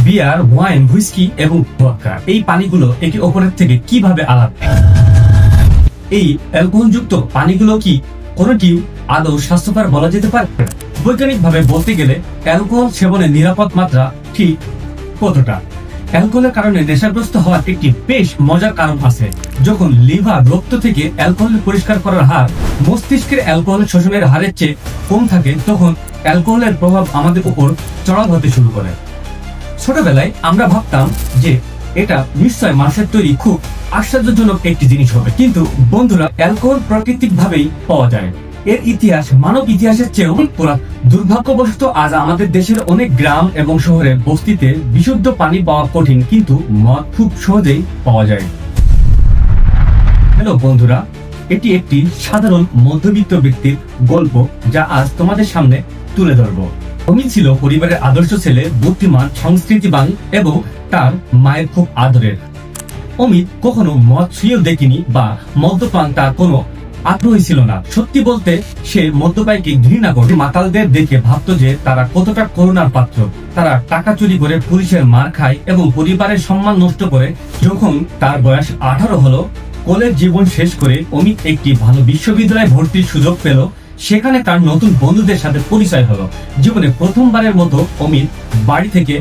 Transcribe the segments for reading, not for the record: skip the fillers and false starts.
বিয়ার, wine, whisky এবং vodka এই পানিগুলো একে অপরের থেকে কিভাবে আলাদা? এই অ্যালকোহলযুক্ত পানিগুলো কি কোনটি আদৌ স্বাস্থ্যকর বলা যেতে পারে? বৈজ্ঞানিকভাবে বলতে গেলে অ্যালকোহল সেবনের নিরাপদ মাত্রা ঠিক কতটা? অ্যালকোহলের কারণে নেশাগ্রস্ত হওয়ার একটি বেশ মজার কারণ আছে। যখন লিভার রক্ত থেকে অ্যালকোহল পরিষ্কার করার হার মস্তিষ্কের অ্যালকোহল শোষণের হারের চেয়ে কম থাকে, তখন অ্যালকোহলের প্রভাব আমাদের উপর চড়াও হতে শুরু করে। ছোটবেলায় আমরা ভাবতাম যে এটা নিশ্চয় মানুষের তৈরি খুব আশ্চর্যজনক একটি জিনিস হবে, কিন্তু বন্ধুরা, অ্যালকোহল প্রাকৃতিক ভাবেই পাওয়া যায়। এর ইতিহাস মানব ইতিহাসের চেয়ে অনেক পুরাতন। দুর্ভাগ্যবশত আজ আমাদের দেশের অনেক গ্রাম এবং শহরের বস্তিতে বিশুদ্ধ পানি পাওয়া কঠিন, কিন্তু মদ খুব সহজেই পাওয়া যায়। হ্যালো বন্ধুরা, এটি একটি সাধারণ মধ্যবিত্ত ব্যক্তির গল্প যা আজ তোমাদের সামনে তুলে ধরব। অমিত ছিল পরিবারের আদর্শ ছেলে, বুদ্ধিমান, সংস্কৃতিবান এবং তার মায়ের খুব আদরের। অমিত কখনো মদ ছুঁয়েও দেখেনি বা মদ্যপান তার কোনো আগ্রহী ছিল না। সত্যি বলতে সে মদ্যপানকে ঘৃণা করে। মাতালদের দেখে ভাবতো যে তারা কতটা করুণার পাত্র। তারা টাকা চুরি করে পুলিশের মার খায় এবং পরিবারের সম্মান নষ্ট করে। যখন তার বয়স 18 হলো, কলেজ জীবন শেষ করে অমিত একটি ভালো বিশ্ববিদ্যালয়ে ভর্তির সুযোগ পেল। সেখানে তার নতুন বন্ধুদের সাথে পরিচয় হলো। জীবনে প্রথমবারের মতো অমিত বাড়ি থেকে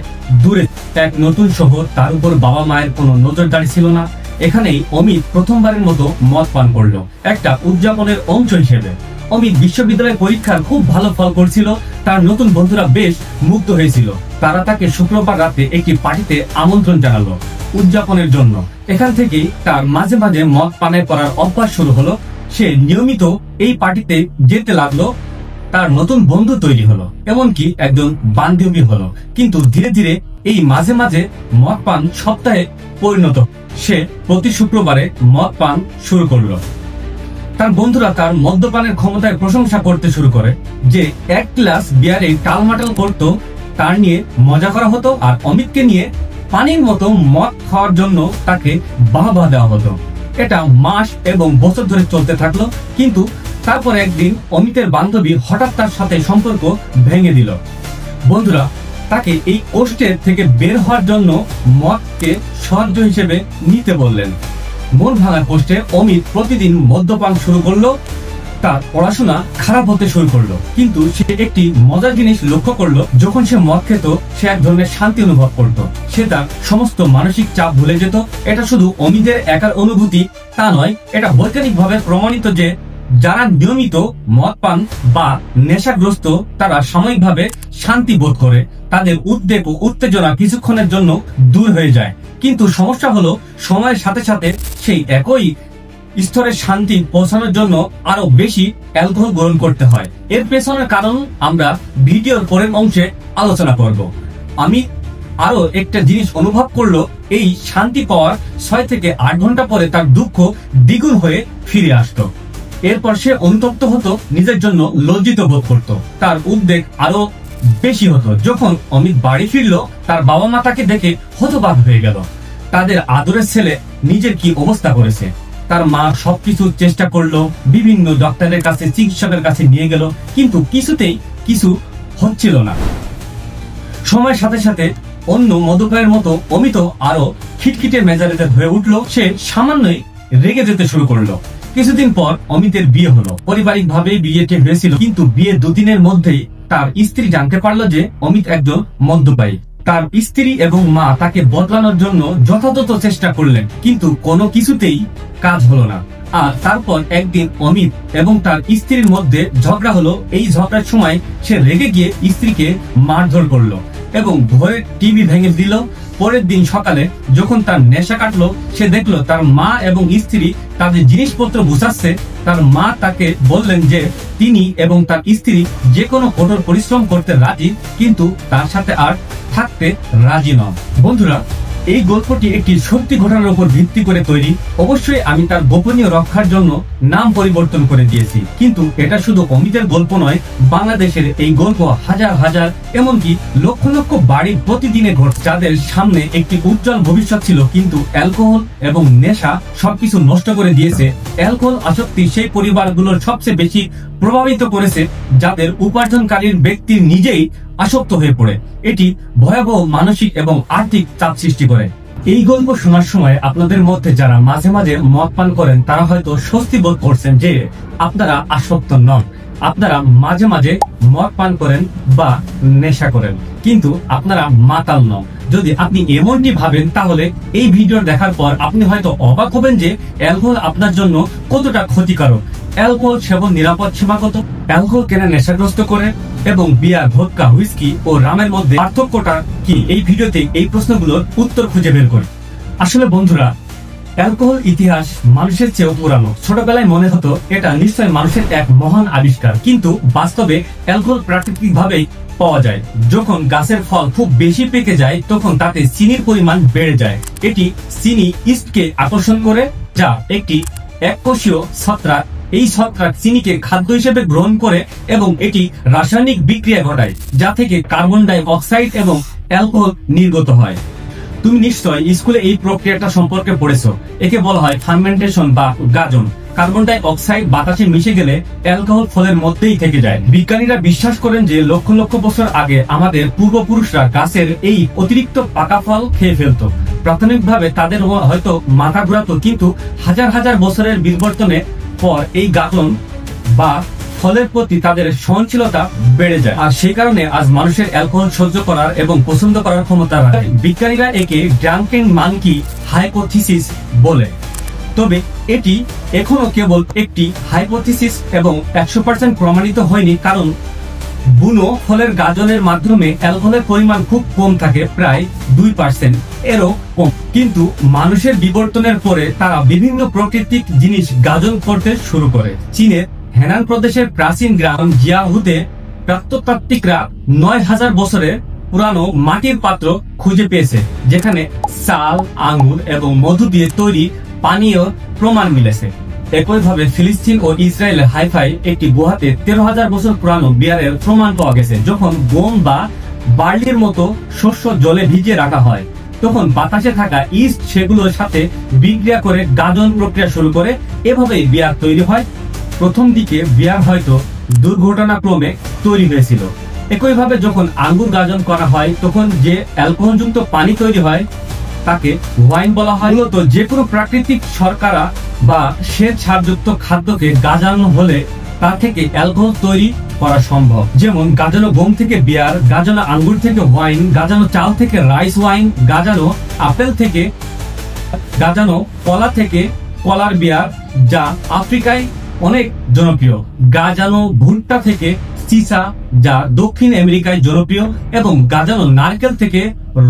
দূরে এক নতুন শহর, তার উপর বাবা মায়ের কোনো নজরদারি ছিল না। এখানেই অমিত প্রথমবারের মতো মদ পান করলো, একটা উদযাপনের অংশ হিসেবে। অমিত বিশ্ববিদ্যালয়ের পরীক্ষার খুব ভালো ফল করছিল। তার নতুন বন্ধুরা বেশ মুগ্ধ হয়েছিল। তারা তাকে শুক্রবার রাতে একটি পার্টিতে আমন্ত্রণ জানালো উদযাপনের জন্য। এখান থেকেই তার মাঝে মাঝে মদ পানের করার অভ্যাস শুরু হলো। সে নিয়মিত এই পার্টিতে যেতে লাগলো। তার নতুন বন্ধু তৈরি হলো, এমনকি একজন বান্ধবী হলো। কিন্তু ধীরে ধীরে এই মাঝে মাঝে মদ পান সপ্তাহে পরিণত। সে প্রতি শুক্রবারে মদ পান শুরু করলো। তার বন্ধুরা তার মদ্যপানের ক্ষমতায় প্রশংসা করতে শুরু করে। যে এক গ্লাস বিয়ারে টালমাটাল করতো, তার নিয়ে মজা করা হতো। আর অমিতকে নিয়ে পানির মতো মদ খাওয়ার জন্য তাকে বাহবা দেওয়া হতো। এটা মাস এবং বছর ধরে চলতে থাকলো। কিন্তু তারপর একদিন অমিতের বান্ধবী হঠাৎ তার সাথে সম্পর্ক ভেঙে দিল। বন্ধুরা তাকে এই কষ্টের থেকে বের হওয়ার জন্য মদকে সাহায্য হিসেবে নিতে বললেন। মন ভাঙা কষ্টে অমিত প্রতিদিন মদ্যপান শুরু করলো। তার পড়াশোনা খারাপ হতে শুরু করলো। কিন্তু সে একটি মজার জিনিস লক্ষ্য করলো, যখন সে মদ খেত সে এক ধরনের শান্তি অনুভব করত। সে তার সমস্ত মানসিক চাপ ভুলে যেত। এটা শুধু অমিতের একার অনুভূতি তা নয়, এটা বৈজ্ঞানিকভাবে প্রমাণিত যে যারা নিয়মিত মদ পান বা নেশাগ্রস্ত তারা সাময়িকভাবে শান্তি বোধ করে। তাদের উদ্বেগ ও উত্তেজনা কিছুক্ষণের জন্য দূর হয়ে যায়। কিন্তু সমস্যা হলো সময়ের সাথে সাথে সেই একই স্তরের শান্তি পৌঁছানোর জন্য আরো বেশি অ্যালকোহল গ্রহণ করতে হয়। এর পেছনের কারণ আমরা ভিডিওর পরের অংশে আলোচনা করব। আমি আরো একটা জিনিস অনুভব করলো, এই শান্তি পাওয়ার 6 থেকে 8 ঘন্টা পরে তার দুঃখ দ্বিগুণ হয়ে ফিরে আসতো। এরপর সে অনুতপ্ত হতো, নিজের জন্য লজ্জিত বোধ করত। তার উদ্বেগ আরো বেশি হতো। যখন অমিত বাড়ি ফিরলো, তার বাবা মা তাকে দেখে হতবাক হয়ে গেল। তাদের আদরের ছেলে নিজের কি অবস্থা করেছে। তার মা সবকিছু চেষ্টা করলো, বিভিন্ন ডক্টরের কাছে, চিকিৎসকের কাছে নিয়ে গেল, কিন্তু কিছুতেই কিছু হচ্ছিল না। সময়ের সাথে সাথে অন্য মদ্যপানের মতো অমিত আরো খিটখিটে মেজাজের হয়ে উঠলো। সে সামান্যই রেগে যেতে শুরু করলো। কিছুদিন পর অমিতের বিয়ে হলো। পারিবারিক ভাবে বিয়েটি হয়েছিল, কিন্তু বিয়ে 2 দিনের মধ্যেই তার স্ত্রী জানতে পারলো যে অমিত একজন মদ্যপায়ী। তার স্ত্রী এবং মা তাকে বদলানোর জন্য যথাযথ চেষ্টা করলেন, কিন্তু কোনো কিছুতেই কাজ হলো না। আর তারপর একদিন অমিত এবং তার স্ত্রীর মধ্যে ঝগড়া হলো। এই ঝগড়ার সময় সে রেগে গিয়ে স্ত্রীকে মারধর করলো এবং ভয়ে টিভি ভেঙে দিল। পরের দিন সকালে যখন তার নেশা কাটলো, সে দেখলো তার মা এবং স্ত্রী তাদের জিনিসপত্র গুছাচ্ছে। তার মা তাকে বললেন যে তিনি এবং তার স্ত্রী যে কোনো কঠোর পরিশ্রম করতে রাজি, কিন্তু তার সাথে আর থাকতে রাজি নন। বন্ধুরা, এই গল্পটি একটি সত্যি ঘটনার উপর ভিত্তি করে তৈরি। অবশ্যই আমি তার গোপনীয় রক্ষার জন্য নাম পরিবর্তন করে দিয়েছি, কিন্তু এটা শুধু অমিতের গল্প নয়। বাংলাদেশের এই গল্প হাজার হাজার, এমনকি লক্ষ লক্ষ বাড়ি প্রতিদিনে ঘটে, যাদের সামনে একটি উজ্জ্বল ভবিষ্যৎ ছিল, কিন্তু অ্যালকোহল এবং নেশা সবকিছু নষ্ট করে দিয়েছে। অ্যালকোহল আসক্তি সেই পরিবারগুলোর সবচেয়ে বেশি প্রভাবিত করেছে যাদের উপার্জনকারী ব্যক্তি নিজেই আসক্ত হয়ে পড়ে। এটি ভয়াবহ মানসিক এবং আর্থিক চাপ সৃষ্টি করে। এই গল্প শোনার সময় আপনাদের মধ্যে যারা মাঝে মাঝে মদ পান করেন তারা হয়তো স্বস্তি বোধ করছেন যে আপনারা আসক্ত নন। আপনারা মাঝে মাঝে মদ পান করেন বা নেশা করেন, কিন্তু আপনারা মাতাল নন। যদি আপনি এমনটি ভাবেন তাহলে এই ভিডিও দেখার পর আপনি হয়তো অবাক হবেন যে অ্যালকোহল আপনার জন্য কতটা ক্ষতিকারক। অ্যালকোহল সেবন নিরাপদ সীমা কত, অ্যালকোহল কেন নেশাগ্রস্ত করে, এবং বিয়ার, ভদকা, হুইস্কি ও রামের মধ্যে পার্থক্যটা কি, এই ভিডিওতে এই প্রশ্নগুলোর উত্তর খুঁজে বের করি। আসলে বন্ধুরা, অ্যালকোহল ইতিহাস মানুষের চেয়েও পুরানো। ছোটবেলায় মনে হতো এটা নিশ্চয় মানুষের এক মহান আবিষ্কার, কিন্তু বাস্তবে অ্যালকোহল প্রাকৃতিক ভাবেই পাওয়া যায়। যখন গাছের ফল খুব বেশি পেকে যায় তখন তাতে চিনির পরিমাণ বেড়ে যায়। এটি চিনি ইস্টকে আকর্ষণ করে, যা একটি এককোষীয় ছত্রাক। এই ছত্রাক চিনিকে খাদ্য হিসেবে গ্রহণ করে এবং এটি রাসায়নিক বিক্রিয়া ঘটায়, যা থেকে কার্বন ডাই অক্সাইড এবং অ্যালকোহল নির্গত হয়। তুমি নিশ্চয় স্কুলে এই প্রক্রিয়াটা সম্পর্কে পড়েছো। একে বলা হয় ফার্মেন্টেশন বা গাজন। কার্বন ডাই অক্সাইড বাতাসে মিশে গেলে অ্যালকোহল ফলের মধ্যেই থেকে যায়। বিজ্ঞানীরা বিশ্বাস করেন যে লক্ষ লক্ষ বছর আগে আমাদের পূর্বপুরুষরা গাছের এই অতিরিক্ত পাকা ফল খেয়ে ফেলতো। প্রাথমিকভাবে তাদের হয়তো মাথা ঘুরাতো, কিন্তু হাজার হাজার বছরের বিবর্তনের পর এই গাজন বা ফলের প্রতি তাদের সহনশীলতা বেড়ে যায়, আর সেই কারণে আজ মানুষের অ্যালকোহল সহ্য করার এবং পছন্দ করার ক্ষমতা রাখে। বিজ্ঞানীরা একে ড্রাঙ্কেন মানকি হাইপোথিসিস বলে। তবে এটি এখনো কেবল একটি হাইপোথিসিস এবং 100% প্রমাণিত হয়নি, কারণ বুনো ফলের গাজনের মাধ্যমে অ্যালকোহলের পরিমাণ খুব কম থাকে, প্রায় 2% এরও কম। কিন্তু মানুষের বিবর্তনের পরে তারা বিভিন্ন প্রাকৃতিক জিনিস গাজন করতে শুরু করে। চীনের হেনান প্রদেশের প্রাচীন গ্রাম জিয়াহুতে প্রত্নতাত্ত্বিকরা 9000 বছরের পুরানো মাটির পাত্র খুঁজে পেয়েছে, যেখানে চাল, আঙ্গুর এবং মধু দিয়ে তৈরি পানীয় প্রমাণ মিলেছে। একইভাবে ফিলিস্তিন ও ইসরায়েলের হাইফাই একটি গুহাতে 13,000 বছর পুরানো বিয়ারের প্রমাণ পাওয়া গেছে। যখন গম বা বার্লির মতো শস্য জলে ভিজিয়ে রাখা হয়, তখন বাতাসে থাকা ইস্ট সেগুলোর সাথে বিক্রিয়া করে গাজন প্রক্রিয়া শুরু করে। এভাবেই বিয়ার তৈরি হয়। প্রথম দিকে বিয়ার হয়তো দুর্ঘটনাক্রমে তৈরি হয়েছিল। একইভাবে যখন আঙ্গুর গাজন করা হয় তখন যে অ্যালকোহলযুক্ত পানি তৈরি হয় তাকে ওয়াইন বলা হয়। মূলত যে কোনো প্রাকৃতিক শর্করা বা শ্বেত সারযুক্ত খাদ্যকে গাজানো হলে তা থেকে অ্যালকোহল তৈরি করা সম্ভব। যেমন গাজানো গম থেকে বিয়ার, গাজানো আঙ্গুর থেকে ওয়াইন, গাজানো চাল থেকে রাইস ওয়াইন, গাজানো আপেল থেকে, গাজানো কলা থেকে কলার বিয়ার, যা আফ্রিকায় অনেক জনপ্রিয়, গাজানো ভুট্টা থেকে সিসা, যা দক্ষিণ আমেরিকায় জনপ্রিয়, এবং গাজানো নারকেল থেকে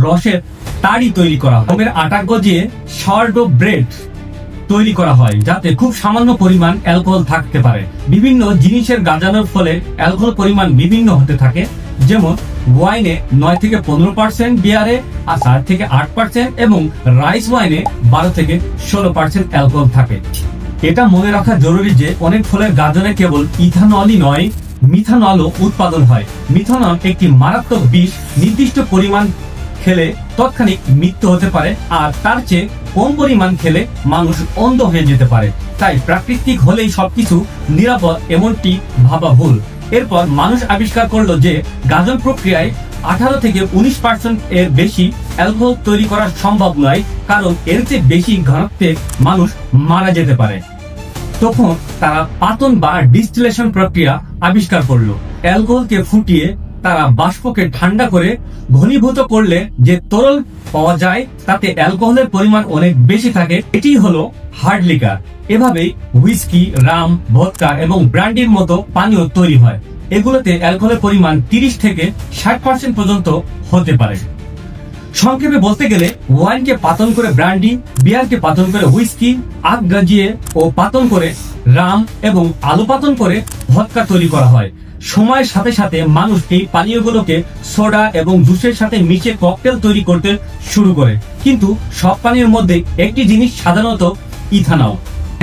রসের তাড়ি তৈরি করা হয়। গমের আটা গজিয়ে সর্ডো ব্রেড তৈরি করা হয়, যাতে খুব সামান্য পরিমাণ অ্যালকোহল থাকতে পারে। বিভিন্ন জিনিসের গাজানোর ফলে অ্যালকোহল পরিমাণ বিভিন্ন হতে থাকে। যেমন ওয়াইনে 9 থেকে 15%, বিয়ারে 7 থেকে 8% এবং রাইস ওয়াইনে 12 থেকে 16% অ্যালকোহল থাকে। এটা মনে রাখা জরুরি যে অনেক ফলের গাজনে কেবল ইথানলই নয়, মিথানলও উৎপাদন হয়। মিথানল একটি মারাত্মক বিষ। নির্দিষ্ট পরিমাণ খেলে তৎক্ষণিক মৃত্যু হতে পারে, আর তার চেয়ে কম পরিমাণ খেলে মানুষ অন্ধ হয়ে যেতে পারে। তাই প্রাকৃতিক হলেই সবকিছু নিরাপদ এমনটি ভাবা ভুল। এরপর মানুষ আবিষ্কার করলো যে গাজন প্রক্রিয়ায় 18 থেকে 19% এর বেশি অ্যালকোহল তৈরি করা সম্ভব নয়, কারণ এর চেয়ে বেশি ঘনত্বে মানুষ মারা যেতে পারে। তখন তারা পাতন বা ডিস্টিলেশন প্রক্রিয়া আবিষ্কার করলো। অ্যালকোহলকে ফুটিয়ে তারা বাষ্পকে ঠান্ডা করে ঘনীভূত করলে যে তরল পাওয়া যায় তাতে অ্যালকোহলের পরিমাণ অনেক বেশি থাকে। এটি হলো হার্ড লিকার। এভাবেই হুইস্কি, রাম, ভদকা এবং ব্র্যান্ডির মতো পানীয় তৈরি হয়। এগুলোতে অ্যালকোহলের পরিমাণ 30 থেকে 60% পর্যন্ত হতে পারে। সংক্ষেপে বলতে গেলে ওয়াইনকে পাতন করে ব্র্যান্ডি, বিয়ারকে পাতন করে হুইস্কি, আগ গাজিয়ে ও পাতন করে রাম এবং আলু পাতন করে ভদকা তৈরি করা হয়। সময়ের সাথে সাথে মানুষ এই পানীয়গুলোকে সোডা এবং জুসের সাথে মিশিয়ে ককটেল তৈরি করতে শুরু করে, কিন্তু সব পানীয়ের মধ্যে একটি জিনিস সাধারণত ইথানল।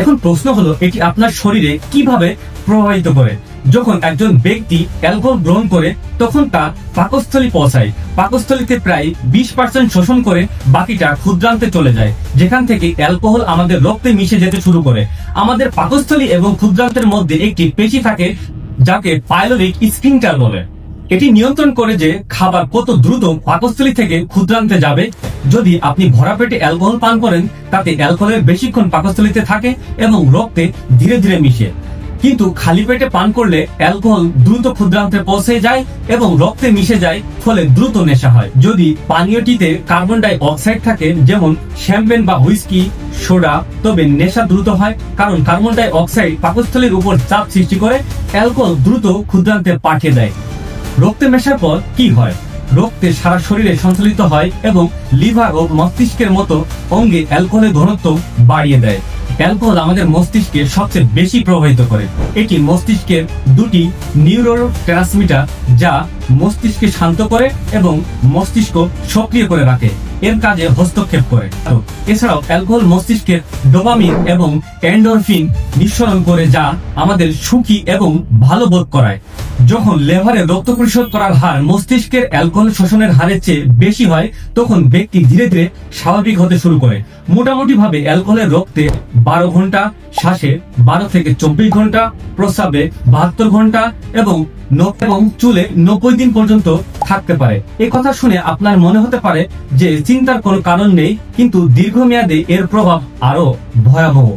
এখন প্রশ্ন হলো, এটি আপনার শরীরে কিভাবে প্রভাবিত করে? যখন একজন ব্যক্তি অ্যালকোহল গ্রহণ করে তখন তা পাকস্থলী পৌঁছায়। পাকস্থলীতে প্রায় 20% শোষণ করে বাকিটা ক্ষুদ্রান্তে চলে যায়, যেখান থেকে অ্যালকোহল আমাদের রক্তে মিশে যেতে শুরু করে। আমাদের পাকস্থলী এবং ক্ষুদ্রান্তের মধ্যে একটি পেশি থাকে যাকে পাইলোরিক স্ফিংক্টার বলে। এটি নিয়ন্ত্রণ করে যে খাবার কত দ্রুত পাকস্থলী থেকে ক্ষুদ্রান্তে যাবে। যদি আপনি ভরা পেটে অ্যালকোহল পান করেন, তাতে অ্যালকোহলের বেশিক্ষণ পাকস্থলীতে থাকে এবং রক্তে ধীরে ধীরে মিশে। কিন্তু খালি পেটে পান করলে অ্যালকোহল দ্রুত ক্ষুদ্রান্তে পৌঁছে যায় এবং রক্তে মিশে যায়, ফলে দ্রুত নেশা হয়। যদি পানীয়টিতে কার্বন ডাই অক্সাইড থাকে, যেমন শ্যাম্পেন বা হুইস্কি, সোডা, তবে নেশা দ্রুত হয়, কারণ কার্বন ডাই অক্সাইড পাকস্থলীর উপর চাপ সৃষ্টি করে অ্যালকোহল দ্রুত ক্ষুদ্রান্তে পাঠিয়ে দেয়। রক্তে মেশার পর কি হয়? রক্তে সারা শরীরে সঞ্চালিত হয় এবং লিভার ও মস্তিষ্কের মতো অঙ্গে অ্যালকোহলের ঘনত্ব বাড়িয়ে দেয়। অ্যালকোহল আমাদের মস্তিষ্কে সবচেয়ে বেশি প্রভাবিত করে। এটি মস্তিষ্কের দুটি নিউরোট্রান্সমিটার যা মস্তিষ্কে শান্ত করে এবং মস্তিষ্ক সক্রিয় করে রাখে এর কাজে হস্তক্ষেপ করে। এছাড়াও অ্যালকোহল মস্তিষ্কের ডোপামিন এবং এন্ডোরফিন নিঃসরণ করে, যা আমাদের সুখী এবং ভালো বোধ করায়। যখন লিভারে রক্ত পরিশোধ করার হার মস্তিষ্কের অ্যালকোহল শোষণের হারের চেয়ে বেশি হয়, তখন ব্যক্তি ধীরে ধীরে স্বাভাবিক হতে শুরু করে। মোটামুটি ভাবে অ্যালকোহলের রক্তে 12 ঘন্টা, শ্বাসে 12 থেকে 24 ঘন্টা, প্রস্রাবে 72 ঘন্টা এবং চুলে 90 দিন পর্যন্ত থাকতে পারে। এই কথা শুনে আপনার মনে হতে পারে যে চিন্তার কোনো কারণ নেই, কিন্তু দীর্ঘমেয়াদে এর প্রভাব আরো ভয়াবহ।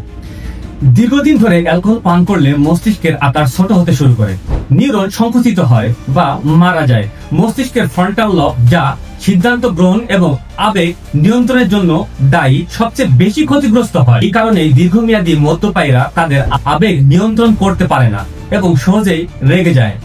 দীর্ঘদিন ধরে অ্যালকোহল পান করলে মস্তিষ্কের আকার ছোট হতে শুরু করে, নিউরন সংকুচিত হয় বা মারা যায়। মস্তিষ্কের ফ্রন্টাল লব, যা সিদ্ধান্ত গ্রহণ এবং আবেগ নিয়ন্ত্রণের জন্য দায়ী, সবচেয়ে বেশি ক্ষতিগ্রস্ত হয়। এই কারণে দীর্ঘমেয়াদী মদ্যপায়ীরা তাদের আবেগ নিয়ন্ত্রণ করতে পারে না এবং সহজেই রেগে যায়।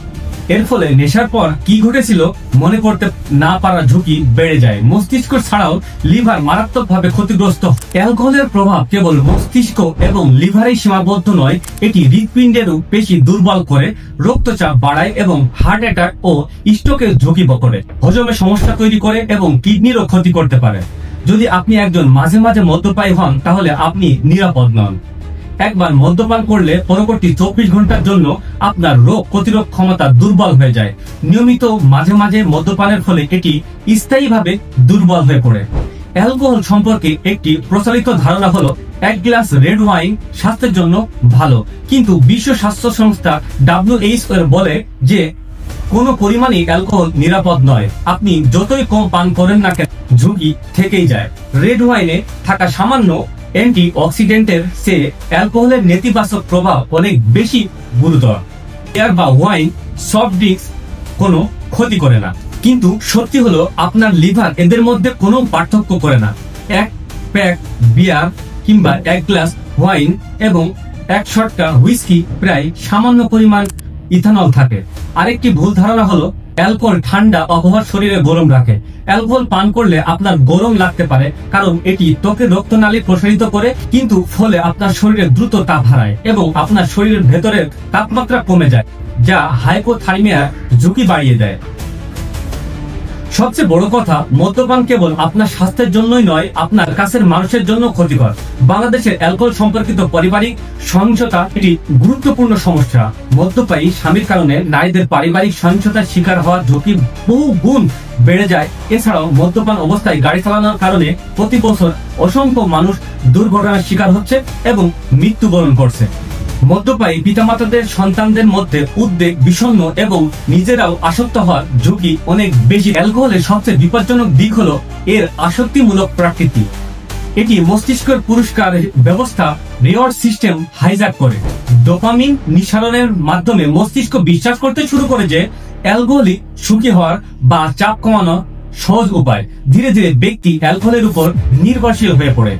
এর ফলে নেশার পর কি ঘটেছিল মনে করতে না পারার ঝুঁকি বেড়ে যায়। মস্তিষ্ক ছাড়াও লিভার মারাত্মকভাবে ক্ষতিগ্রস্ত। অ্যালকোহলের প্রভাব কেবল মস্তিষ্ক এবং লিভারেই সীমাবদ্ধ নয়, এটি হৃৎপিণ্ডেরও পেশি দুর্বল করে, রক্তচাপ বাড়ায় এবং হার্ট অ্যাটাক ও স্ট্রোকের ঝুঁকি করে, হজমে সমস্যা তৈরি করে এবং কিডনিরও ক্ষতি করতে পারে। যদি আপনি একজন মাঝে মাঝে মদ্যপায়ী হন, তাহলে আপনি নিরাপদ নন। একবার মদ্যপান করলে পরবর্তী 24 ঘন্টার জন্য আপনার রোগ প্রতিরোধ ক্ষমতা দুর্বল হয়ে যায়। নিয়মিত মাঝে মাঝে মদ্যপানের ফলে এটি স্থায়ীভাবে দুর্বল হয়ে পড়ে। অ্যালকোহল সম্পর্কে একটি প্রচলিত ধারণা হলো 1 গ্লাস রেড ওয়াইন স্বাস্থ্যের জন্য ভালো, কিন্তু বিশ্ব স্বাস্থ্য সংস্থা WHO বলে যে কোনো পরিমাণই অ্যালকোহল নিরাপদ নয়। আপনি যতই কম পান করেন না কেন, ঝুঁকি থেকেই যায়। রেড ওয়াইনে থাকা সামান্য অ্যান্টি অক্সিডেন্টের চেয়ে অ্যালকোহলের নেতিবাচক প্রভাব অনেক বেশি গুরুতর। বিয়ার বা ওয়াইন, সফট ড্রিঙ্কস কোনো ক্ষতি করে না, কিন্তু সত্যি হলো আপনার লিভার এদের মধ্যে কোনো পার্থক্য করে না। 1 প্যাক বিয়ার কিংবা 1 গ্লাস ওয়াইন এবং 1 শটকা হুইস্কি প্রায় সামান্য পরিমাণ ইথানল থাকে। আরেকটি ভুল ধারণা হলো অ্যালকোহল ঠান্ডা অথবা শরীরে গরম রাখে। অ্যালকোহল পান করলে আপনার গরম লাগতে পারে, কারণ এটি ত্বকের রক্তনালী প্রসারিত করে, কিন্তু ফলে আপনার শরীরে দ্রুত তাপ হারায় এবং আপনার শরীরের ভেতরের তাপমাত্রা কমে যায়, যা হাইপোথার্মিয়ার ঝুঁকি বাড়িয়ে দেয়। সবচেয়ে বড় কথা, মদ্যপান কেবল আপনার স্বাস্থ্যের জন্যই নয়, আপনার কাছের মানুষের জন্য ক্ষতিকর। বাংলাদেশের অ্যালকোহল সম্পর্কিত পারিবারিক সহিংসতা একটি গুরুত্বপূর্ণ সমস্যা। মদ্যপায়ী স্বামীর কারণে নারীদের পারিবারিক সহিংসতার শিকার হওয়ার ঝুঁকি বহু গুণ বেড়ে যায়। এছাড়াও মদ্যপান অবস্থায় গাড়ি চালানোর কারণে প্রতি বছর অসংখ্য মানুষ দুর্ঘটনার শিকার হচ্ছে এবং মৃত্যুবরণ করছে। মদ্যপায়ী পিতামাতাদের সন্তানদের মধ্যে উদ্বেগ, বিষণ্ণ এবং নিজেরাও আসক্ত হওয়ার ঝুঁকি অনেক বেশি। অ্যালকোহলের সবচেয়ে বিপজ্জনক দিক হলো এর আসক্তিমূলক প্রকৃতি। এটি মস্তিষ্কের পুরস্কার ব্যবস্থা, রিওয়ার্ড সিস্টেম হাইজ্যাক করে। ডোপামিন নিঃসরণের মাধ্যমে মস্তিষ্ক বিশ্বাস করতে শুরু করে যে অ্যালকোহলই সুখী হওয়ার বা চাপ কমানোর সহজ উপায়। ধীরে ধীরে ব্যক্তি অ্যালকোহলের উপর নির্ভরশীল হয়ে পড়ে,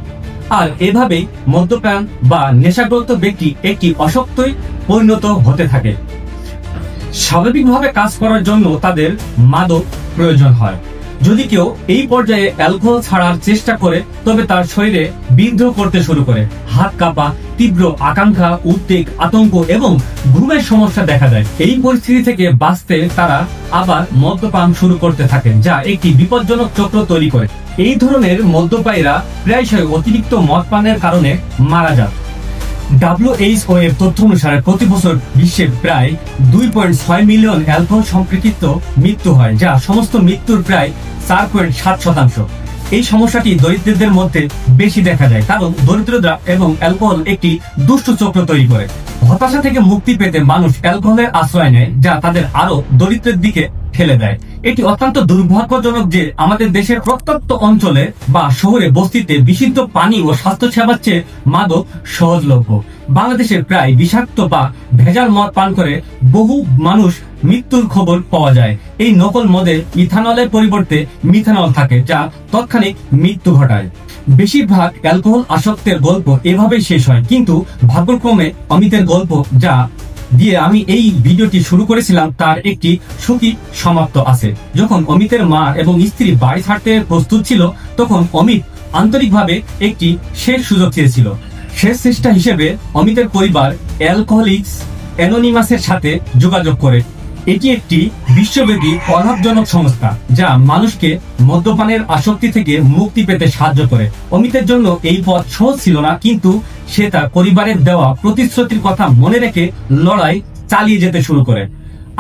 আর এভাবে মদ্যপান বা নেশাগ্রস্ত ব্যক্তি একটি আসক্তই পরিণত হতে থাকে। স্বাভাবিকভাবে কাজ করার জন্য তাদের মাদক প্রয়োজন হয়। যদি কেউ এই পর্যায়ে অ্যালকোহল ছাড়ার চেষ্টা করে, তবে তার শরীরে বিদ্রোহ করতে শুরু করে, হাত কাঁপা, তীব্র আকাঙ্ক্ষা, উদ্বেগ, আতঙ্ক এবং ঘুমের সমস্যা দেখা দেয়। এই পরিস্থিতি থেকে বাঁচতে তারা আবার মদ্যপান শুরু করতে থাকেন, যা একটি বিপজ্জনক চক্র তৈরি করে। এই ধরনের মদ্যপায়ীরা প্রায়শই অতিরিক্ত মদ পানের কারণে মারা যান। WHO এর তথ্য অনুসারে প্রতি বছর বিশ্বে প্রায় 2.6 মিলিয়ন অ্যালকোহল সম্পর্কিত মৃত্যু হয়, যা সমস্ত মৃত্যুর প্রায় 4.7%। এই সমস্যাটি দরিদ্রদের মধ্যে বেশি দেখা যায়, কারণ দরিদ্রতা এবং অ্যালকোহল একটি দুষ্ট চক্র তৈরি করে। হতাশা থেকে মুক্তি পেতে মানুষ অ্যালকোহলের আশ্রয় নেয়, যা তাদের আরো দরিদ্রের দিকে ঠেলে দেয়। এটি অত্যন্ত দুর্ভাগ্যজনক যে আমাদের দেশের প্রত্যন্ত অঞ্চলে বা শহরে বস্তিতে বিশুদ্ধ পানি ও স্বাস্থ্য সেবার চেয়ে মাদক সহজলভ্য। বাংলাদেশের প্রায় বিষাক্ত বা ভেজাল মদ পান করে বহু মানুষ মৃত্যুর খবর পাওয়া যায়। এই নকল মদে ইথানলের পরিবর্তে মিথানল থাকে, যা তাৎক্ষণিক মৃত্যু ঘটায়। বেশিরভাগ অ্যালকোহল আসক্তের গল্প এভাবেই শেষ হয়, কিন্তু ভাগ্যক্রমে অমিতের গল্প যা দিয়ে আমি এই ভিডিওটি শুরু করেছিলাম তার একটি সুখী সমাপ্ত আছে। যখন অমিতের মা এবং স্ত্রী বাড়ি ছাড়তে প্রস্তুত ছিল, তখন অমিত আন্তরিকভাবে একটি শেষ সুযোগ চেয়েছিল। শেষ চেষ্টা হিসেবে অমিতের পরিবার অ্যালকোহলিক্স অ্যানোনিমাসের সাথে যোগাযোগ করে। এটি একটি বিশ্বব্যাপী অলাভজনক সংস্থা যা মানুষকে মদ্যপানের আসক্তি থেকে মুক্তি পেতে সাহায্য করে। অমিতের জন্য এই পথ সহজ ছিল না, কিন্তু সে তার পরিবারের দেওয়া প্রতিশ্রুতির কথা মনে রেখে লড়াই চালিয়ে যেতে শুরু করে।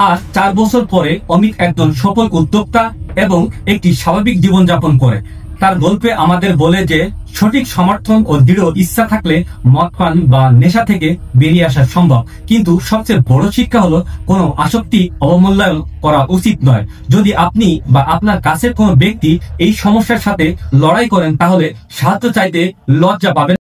আর 4 বছর পরে অমিত একজন সফল উদ্যোক্তা এবং একটি স্বাভাবিক জীবনযাপন করে। তার গল্পে আমাদের বলে যে সঠিক সমর্থন ও দৃঢ় ইচ্ছা থাকলে মদ পান বা নেশা থেকে বেরিয়ে আসা সম্ভব। কিন্তু সবচেয়ে বড় শিক্ষা হলো কোনো আসক্তি অবমূল্যায়ন করা উচিত নয়। যদি আপনি বা আপনার কাছের কোনো ব্যক্তি এই সমস্যার সাথে লড়াই করেন, তাহলে সাহায্য চাইতে লজ্জা পাবেন।